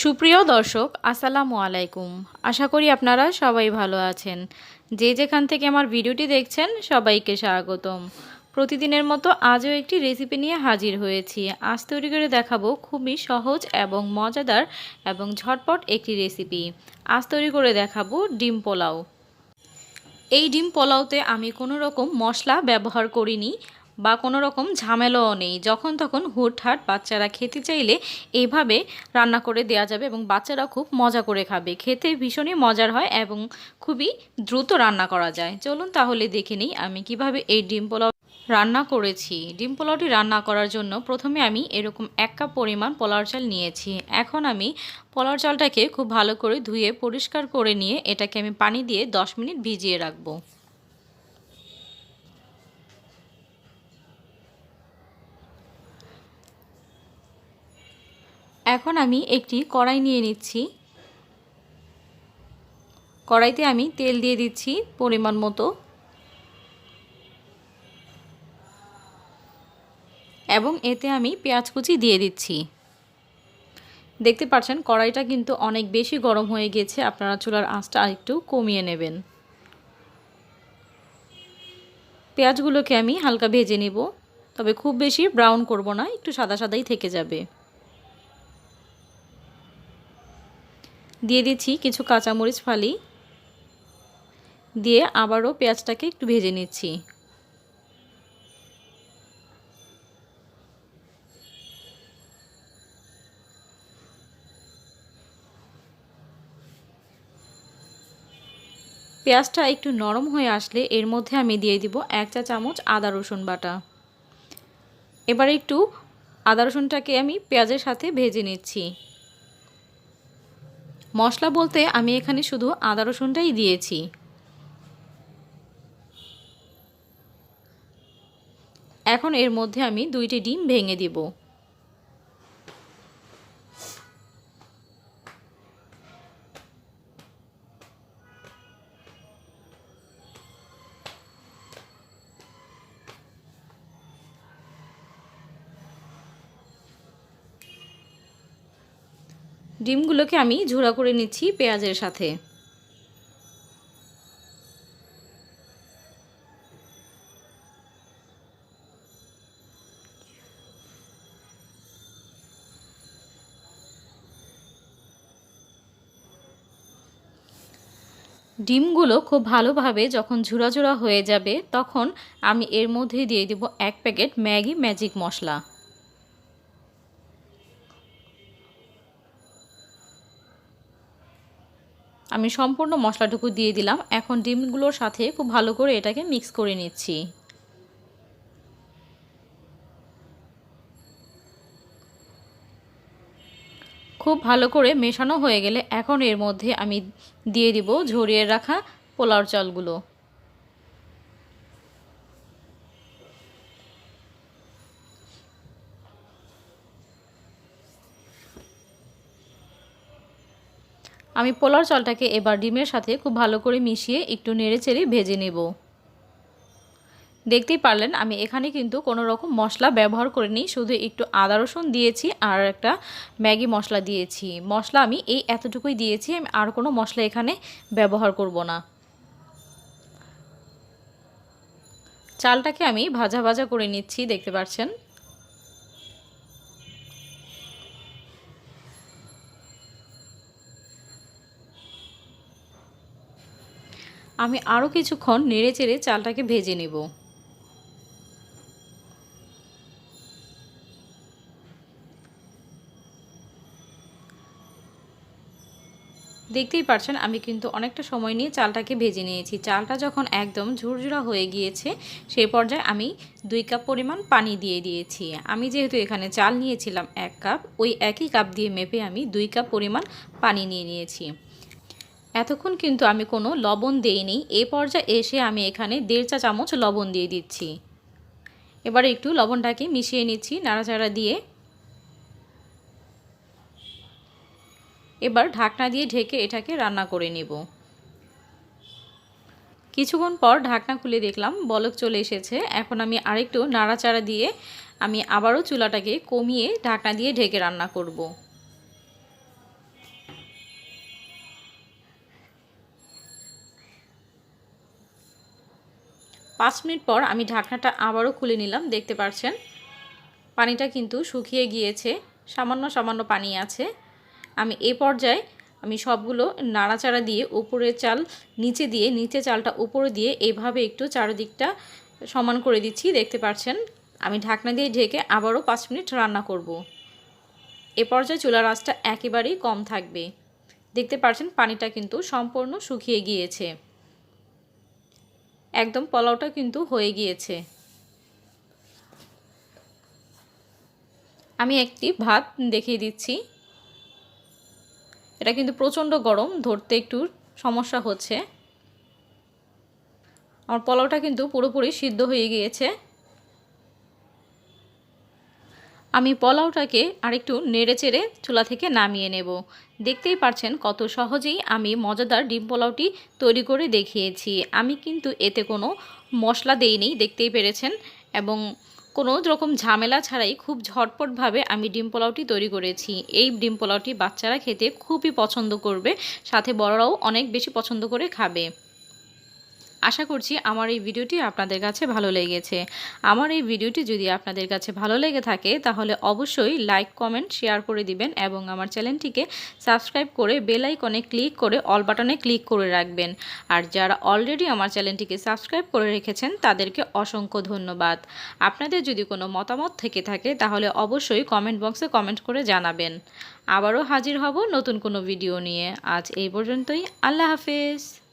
সুপ্রিয় দর্শক আসসালামু আলাইকুম। আশা করি আপনারা সবাই ভালো আছেন। যে যেখান থেকে আমার ভিডিওটি দেখছেন সবাইকে স্বাগতম। প্রতিদিনের মতো আজও একটি রেসিপি নিয়ে হাজির হয়েছি। আজ তৈরি করে দেখাবো খুবই সহজ এবং মজাদার এবং ঝটপট একটি রেসিপি। আজ তৈরি করে দেখাবো ডিম পোলাও। এই ডিম পোলাওতে আমি কোনো রকম মশলা ব্যবহার করিনি বা কোনো রকম ঝামেলাও নেই। যখন তখন হুটহাট বাচ্চারা খেতে চাইলে এইভাবে রান্না করে দেওয়া যাবে এবং বাচ্চারা খুব মজা করে খাবে। খেতে ভীষণই মজার হয় এবং খুবই দ্রুত রান্না করা যায়। চলুন তাহলে দেখে নিই আমি কিভাবে এই ডিম পোলাও রান্না করেছি। ডিম পোলাওটি রান্না করার জন্য প্রথমে আমি এরকম 1 কাপ পরিমাণ পোলাওর চাল নিয়েছি। এখন আমি পোলাওর চালটাকে খুব ভালো করে ধুয়ে পরিষ্কার করে নিয়ে এটাকে আমি পানি দিয়ে 10 মিনিট ভিজিয়ে রাখবো। এখন আমি একটি কড়াই নিয়ে নিচ্ছি। কড়াইতে আমি তেল দিয়ে দিচ্ছি পরিমাণ মতো এবং এতে আমি পেঁয়াজ কুচি দিয়ে দিচ্ছি। দেখতে পাচ্ছেন কড়াইটা কিন্তু অনেক বেশি গরম হয়ে গেছে। আপনারা চুলার আঁচটা আরেকটু কমিয়ে নেবেন। পেঁয়াজগুলোকে আমি হালকা ভেজে নেব, তবে খুব বেশি ব্রাউন করব না, একটু সাদা সাদাই থেকে যাবে। দিয়ে দিচ্ছি কিছু কাঁচামরিচ ফালি, দিয়ে আবারও পেঁয়াজটাকে একটু ভেজে নিচ্ছি। পেঁয়াজটা একটু নরম হয়ে আসলে এর মধ্যে আমি দিয়ে দিব 1 চা চামচ আদা রসুন বাটা। এবার একটু আদা রসুনটাকে আমি পেঁয়াজের সাথে ভেজে নিচ্ছি। মশলা বলতে আমি এখানে শুধু আদা রসুনটাই দিয়েছি। এখন এর মধ্যে আমি 2টি ডিম ভেঙে দিব। ডিমগুলোকে আমি ঝুরা করে নিচ্ছি পেঁয়াজের সাথে। ডিমগুলো খুব ভালোভাবে যখন ঝুরা ঝুরা হয়ে যাবে তখন আমি এর মধ্যে দিয়ে দেব 1 প্যাকেট ম্যাগি ম্যাজিক মশলা। আমি সম্পূর্ণ মশলাটুকু দিয়ে দিলাম। এখন ডিমগুলোর সাথে খুব ভালো করে এটাকে মিক্স করে নিচ্ছি। খুব ভালো করে মেশানো হয়ে গেলে এখন এর মধ্যে আমি দিয়ে দিব ঝরিয়ে রাখা পোলাওর চালগুলো। আমি পোলাওর চালটাকে এবার ডিমের সাথে খুব ভালো করে মিশিয়ে একটু নেড়েচেড়ে ভেজে নেব। দেখতেই পারলেন আমি এখানে কিন্তু কোনো রকম মশলা ব্যবহার করিনি, শুধু একটু আদা রসুন দিয়েছি আর একটা ম্যাগি মশলা দিয়েছি। মশলা আমি এই এতটুকুই দিয়েছি, আমি আর কোনো মশলা এখানে ব্যবহার করব না। চালটাকে আমি ভাজা ভাজা করে নিচ্ছি, দেখতে পাচ্ছেন। আমি আরও কিছুক্ষণ নেড়েচেড়ে চালটাকে ভেজে নেব। দেখতেই পাচ্ছেন আমি কিন্তু অনেকটা সময় নিয়ে চালটাকে ভেজে নিয়েছি। চালটা যখন একদম ঝুরঝুরা হয়ে গিয়েছে সেই পর্যায়ে আমি 2 কাপ পরিমাণ পানি দিয়ে দিয়েছি। আমি যেহেতু এখানে চাল নিয়েছিলাম 1 কাপ, ওই একই কাপ দিয়ে মেপে আমি 2 কাপ পরিমাণ পানি নিয়ে নিয়েছি। এতক্ষণ কিন্তু আমি কোনো লবণ দেইনি। এই পর্যায়ে এসে আমি এখানে 1.5 চা চামচ লবণ দিয়ে দিচ্ছি। এবার একটু লবণটাকে মিশিয়ে নিচ্ছি নাড়াচাড়া দিয়ে। এবার ঢাকনা দিয়ে ঢেকে এটাকে রান্না করে নেব। কিছুক্ষণ পর ঢাকনা খুলে দেখলাম বলক চলে এসেছে। এখন আমি আরেকটু নাড়াচাড়া দিয়ে আমি আবারও চুলাটাকে কমিয়ে ঢাকনা দিয়ে ঢেকে রান্না করব। 5 মিনিট পর আমি ঢাকনাটা আবারও খুলে নিলাম। দেখতে পাচ্ছেন পানিটা কিন্তু শুকিয়ে গিয়েছে, সামান্য সামান্য পানি আছে। আমি এই পর্যায়ে সবগুলো নাড়াচাড়া দিয়ে উপরের চাল নিচে দিয়ে, নিচে চালটা উপরে দিয়ে এইভাবে একটু চারিদিকটা সমান করে দিচ্ছি। দেখতে পাচ্ছেন আমি ঢাকনা দিয়ে ঢেকে আবারও 5 মিনিট রান্না করব। এ পর্যায়ে চুলার আঁচটা একেবারেই কম থাকবে। দেখতে পাচ্ছেন পানিটা কিন্তু সম্পূর্ণ শুকিয়ে গিয়েছে, একদম পোলাওটা কিন্তু হয়ে গিয়েছে। আমি একটি ভাত দেখিয়ে দিচ্ছি। এটা কিন্তু প্রচণ্ড গরম, ধরতে একটু সমস্যা হচ্ছে। আমার পোলাওটা কিন্তু পুরোপুরি সিদ্ধ হয়ে গিয়েছে। আমি পোলাওটাকে আরেকটু নেড়েচেড়ে চুলা থেকে নামিয়ে নেব। দেখতেই পাচ্ছেন কত সহজেই আমি মজাদার ডিম পোলাওটি তৈরি করে দেখিয়েছি। আমি কিন্তু এতে কোনো মশলা দেইনি, দেখতেই পেরেছেন, এবং কোনো রকম ঝামেলা ছাড়াই খুব ঝটপটভাবে আমি ডিম পোলাওটি তৈরি করেছি। এই ডিম পোলাওটি বাচ্চারা খেতে খুবই পছন্দ করবে, সাথে বড়রাও অনেক বেশি পছন্দ করে খাবে। আশা করছি আমার এই ভিডিওটি আপনাদের কাছে ভালো লেগেছে। আমার এই ভিডিওটি যদি আপনাদের কাছে ভালো লেগে থাকে তাহলে অবশ্যই লাইক, কমেন্ট, শেয়ার করে দিবেন এবং আমার চ্যানেলটিকে সাবস্ক্রাইব করে বেল আইকনে ক্লিক করে অল বাটনে ক্লিক করে রাখবেন। আর যারা অলরেডি আমার চ্যানেলটিকে সাবস্ক্রাইব করে রেখেছেন তাদেরকে অসংখ্য ধন্যবাদ। আপনাদের যদি কোনো মতামত থেকে থাকে তাহলে অবশ্যই কমেন্ট বক্সে কমেন্ট করে জানাবেন। আবারও হাজির হব নতুন কোনো ভিডিও নিয়ে। আজ এই পর্যন্তই। আল্লাহ হাফেজ।